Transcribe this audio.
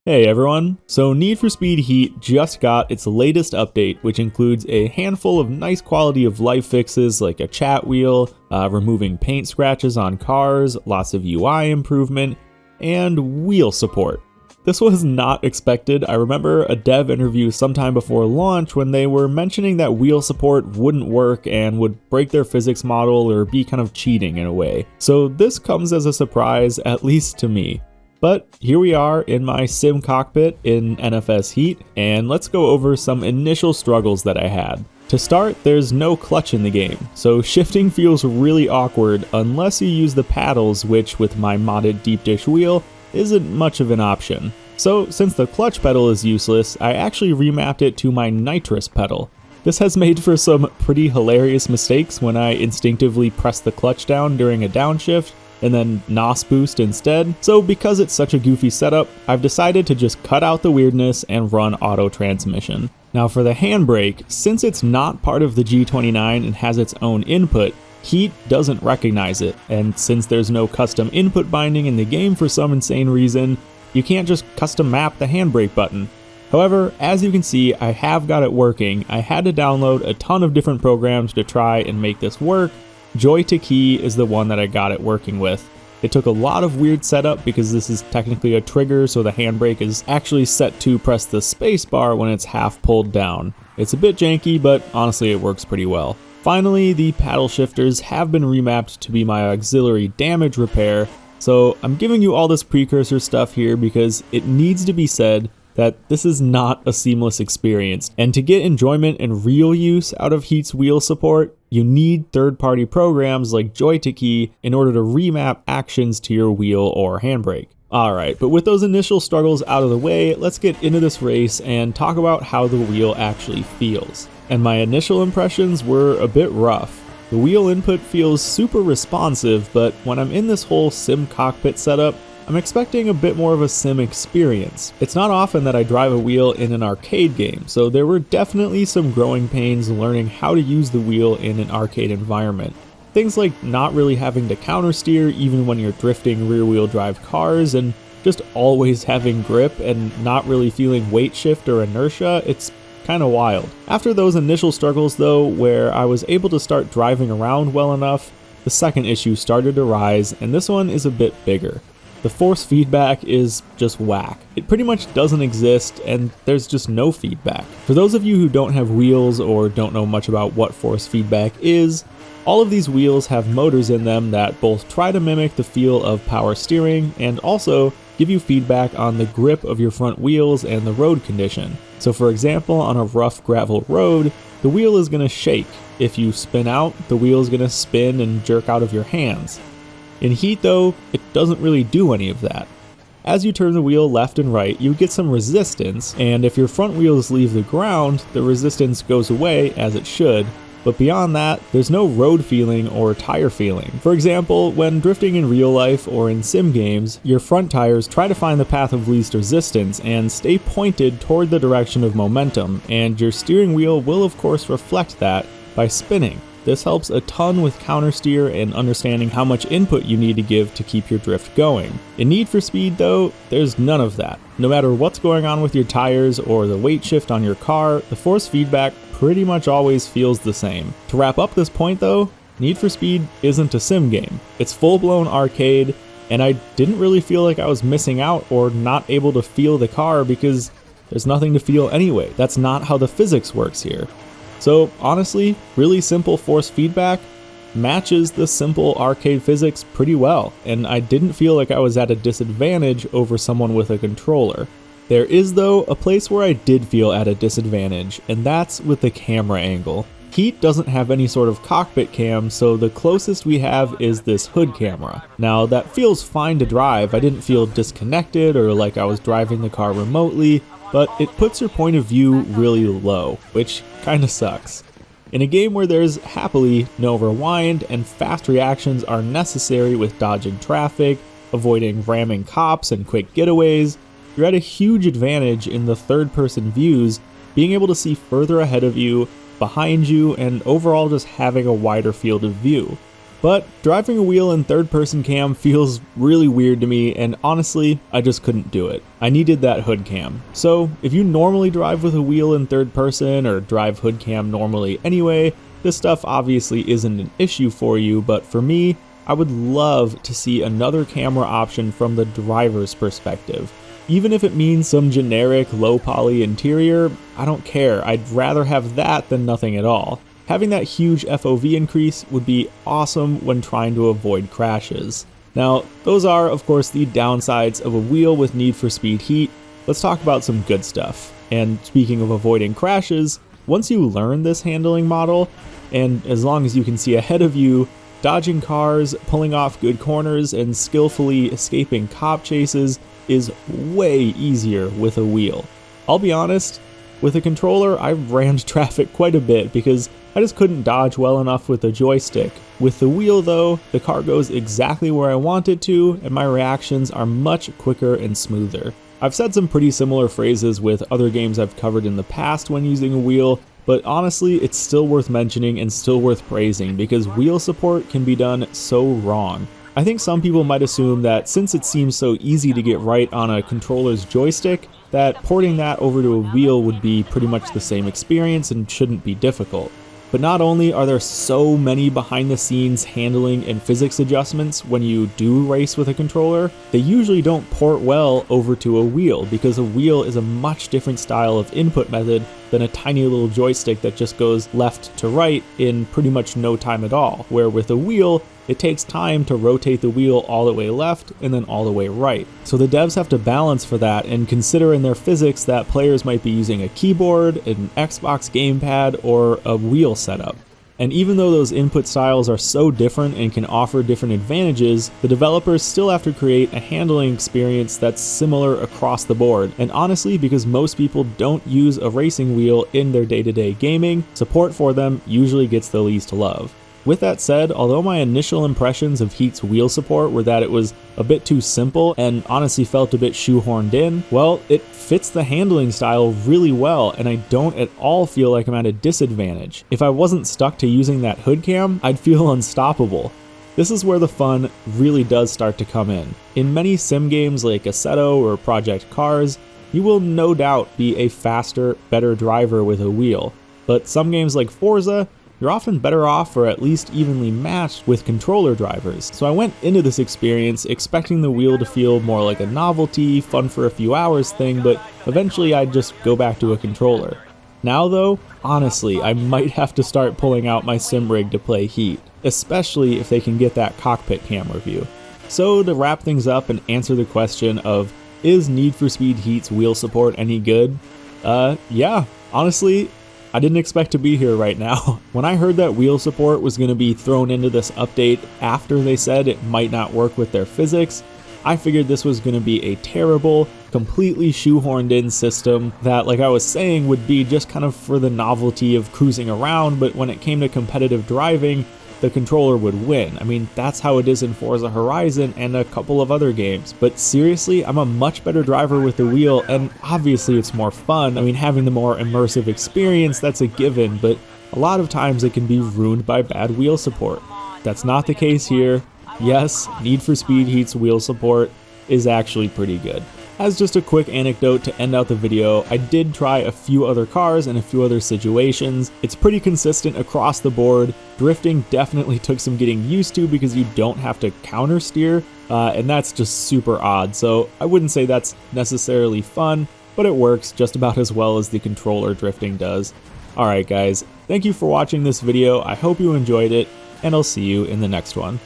Hey everyone, so Need for Speed Heat just got its latest update, which includes a handful of nice quality of life fixes like a chat wheel, removing paint scratches on cars, lots of UI improvement, and wheel support. This was not expected. I remember a dev interview sometime before launch when they were mentioning that wheel support wouldn't work and would break their physics model or be kind of cheating in a way. So this comes as a surprise, at least to me. But here we are in my sim cockpit in NFS Heat, and let's go over some initial struggles that I had. To start, there's no clutch in the game, so shifting feels really awkward unless you use the paddles, which with my modded deep dish wheel isn't much of an option. So since the clutch pedal is useless, I actually remapped it to my nitrous pedal. This has made for some pretty hilarious mistakes when I instinctively press the clutch down during a downshift, and then NOS boost instead. So because it's such a goofy setup, I've decided to just cut out the weirdness and run auto transmission. Now for the handbrake, since it's not part of the G29 and has its own input, Heat doesn't recognize it, and since there's no custom input binding in the game for some insane reason, you can't just custom map the handbrake button. However, as you can see, I have got it working. I had to download a ton of different programs to try and make this work. Joy2Key is the one that I got it working with. It took a lot of weird setup because this is technically a trigger, so the handbrake is actually set to press the spacebar when it's half pulled down. It's a bit janky, but honestly it works pretty well. Finally, the paddle shifters have been remapped to be my auxiliary damage repair, so I'm giving you all this precursor stuff here because it needs to be said that this is not a seamless experience, and to get enjoyment and real use out of Heat's wheel support, you need third-party programs like Joy2Key in order to remap actions to your wheel or handbrake. Alright, but with those initial struggles out of the way, let's get into this race and talk about how the wheel actually feels. And my initial impressions were a bit rough. The wheel input feels super responsive, but when I'm in this whole sim cockpit setup, I'm expecting a bit more of a sim experience. It's not often that I drive a wheel in an arcade game, so there were definitely some growing pains learning how to use the wheel in an arcade environment. Things like not really having to counter steer even when you're drifting rear wheel drive cars, and just always having grip and not really feeling weight shift or inertia. It's kind of wild. After those initial struggles though, where I was able to start driving around well enough, the second issue started to rise, and this one is a bit bigger. The force feedback is just whack. It pretty much doesn't exist, and there's just no feedback. For those of you who don't have wheels or don't know much about what force feedback is, all of these wheels have motors in them that both try to mimic the feel of power steering and also give you feedback on the grip of your front wheels and the road condition. So for example, on a rough gravel road, the wheel is going to shake. If you spin out, the wheel is going to spin and jerk out of your hands. In Heat though, it doesn't really do any of that. As you turn the wheel left and right, you get some resistance, and if your front wheels leave the ground, the resistance goes away as it should, but beyond that, there's no road feeling or tire feeling. For example, when drifting in real life or in sim games, your front tires try to find the path of least resistance and stay pointed toward the direction of momentum, and your steering wheel will of course reflect that by spinning. This helps a ton with countersteer and understanding how much input you need to give to keep your drift going. In Need for Speed though, there's none of that. No matter what's going on with your tires or the weight shift on your car, the force feedback pretty much always feels the same. To wrap up this point though, Need for Speed isn't a sim game. It's full-blown arcade, and I didn't really feel like I was missing out or not able to feel the car because there's nothing to feel anyway. That's not how the physics works here. So honestly, really simple force feedback matches the simple arcade physics pretty well, and I didn't feel like I was at a disadvantage over someone with a controller. There is though a place where I did feel at a disadvantage, and that's with the camera angle. Heat doesn't have any sort of cockpit cam, so the closest we have is this hood camera. Now that feels fine to drive. I didn't feel disconnected or like I was driving the car remotely, but it puts your point of view really low, which kinda sucks. In a game where there's happily no rewind and fast reactions are necessary with dodging traffic, avoiding ramming cops and quick getaways, you're at a huge advantage in the third-person views, being able to see further ahead of you, behind you, and overall just having a wider field of view. But driving a wheel in third-person cam feels really weird to me, and honestly, I just couldn't do it. I needed that hood cam. So if you normally drive with a wheel in third person or drive hood cam normally anyway, this stuff obviously isn't an issue for you, but for me, I would love to see another camera option from the driver's perspective. Even if it means some generic low poly interior, I don't care. I'd rather have that than nothing at all. Having that huge FOV increase would be awesome when trying to avoid crashes. Now, those are, of course, the downsides of a wheel with Need for Speed heat. Let's talk about some good stuff. And speaking of avoiding crashes, once you learn this handling model, and as long as you can see ahead of you, dodging cars, pulling off good corners, and skillfully escaping cop chases is way easier with a wheel. I'll be honest, with a controller, I rammed traffic quite a bit because I just couldn't dodge well enough with the joystick. With the wheel though, the car goes exactly where I want it to, and my reactions are much quicker and smoother. I've said some pretty similar phrases with other games I've covered in the past when using a wheel, but honestly, it's still worth mentioning and still worth praising because wheel support can be done so wrong. I think some people might assume that since it seems so easy to get right on a controller's joystick, that porting that over to a wheel would be pretty much the same experience and shouldn't be difficult. But not only are there so many behind the scenes handling and physics adjustments when you do race with a controller, they usually don't port well over to a wheel because a wheel is a much different style of input method than a tiny little joystick that just goes left to right in pretty much no time at all, where with a wheel, it takes time to rotate the wheel all the way left and then all the way right. So the devs have to balance for that and consider in their physics that players might be using a keyboard, an Xbox gamepad, or a wheel setup. And even though those input styles are so different and can offer different advantages, the developers still have to create a handling experience that's similar across the board. And honestly, because most people don't use a racing wheel in their day-to-day gaming, support for them usually gets the least love. With that said, although my initial impressions of Heat's wheel support were that it was a bit too simple and honestly felt a bit shoehorned in, well, it fits the handling style really well and I don't at all feel like I'm at a disadvantage. If I wasn't stuck to using that hood cam, I'd feel unstoppable. This is where the fun really does start to come in. In many sim games like Assetto or Project Cars, you will no doubt be a faster, better driver with a wheel. But some games like Forza, you're often better off or at least evenly matched with controller drivers. So I went into this experience expecting the wheel to feel more like a novelty, fun for a few hours thing, but eventually I'd just go back to a controller. Now though, honestly, I might have to start pulling out my sim rig to play Heat, especially if they can get that cockpit camera view. So to wrap things up and answer the question of, is Need for Speed Heat's wheel support any good? Yeah, honestly, I didn't expect to be here right now. When I heard that wheel support was going to be thrown into this update after they said it might not work with their physics, I figured this was going to be a terrible, completely shoehorned in system that, like I was saying, would be just kind of for the novelty of cruising around, but when it came to competitive driving, the controller would win. I mean, that's how it is in Forza Horizon and a couple of other games. But seriously, I'm a much better driver with the wheel, and obviously it's more fun. I mean, having the more immersive experience, that's a given, but a lot of times it can be ruined by bad wheel support. That's not the case here. Yes, Need for Speed Heat's wheel support is actually pretty good. As just a quick anecdote to end out the video, I did try a few other cars and a few other situations. It's pretty consistent across the board. Drifting definitely took some getting used to because you don't have to counter steer, and that's just super odd. So I wouldn't say that's necessarily fun, but it works just about as well as the controller drifting does. Alright guys, thank you for watching this video. I hope you enjoyed it, and I'll see you in the next one.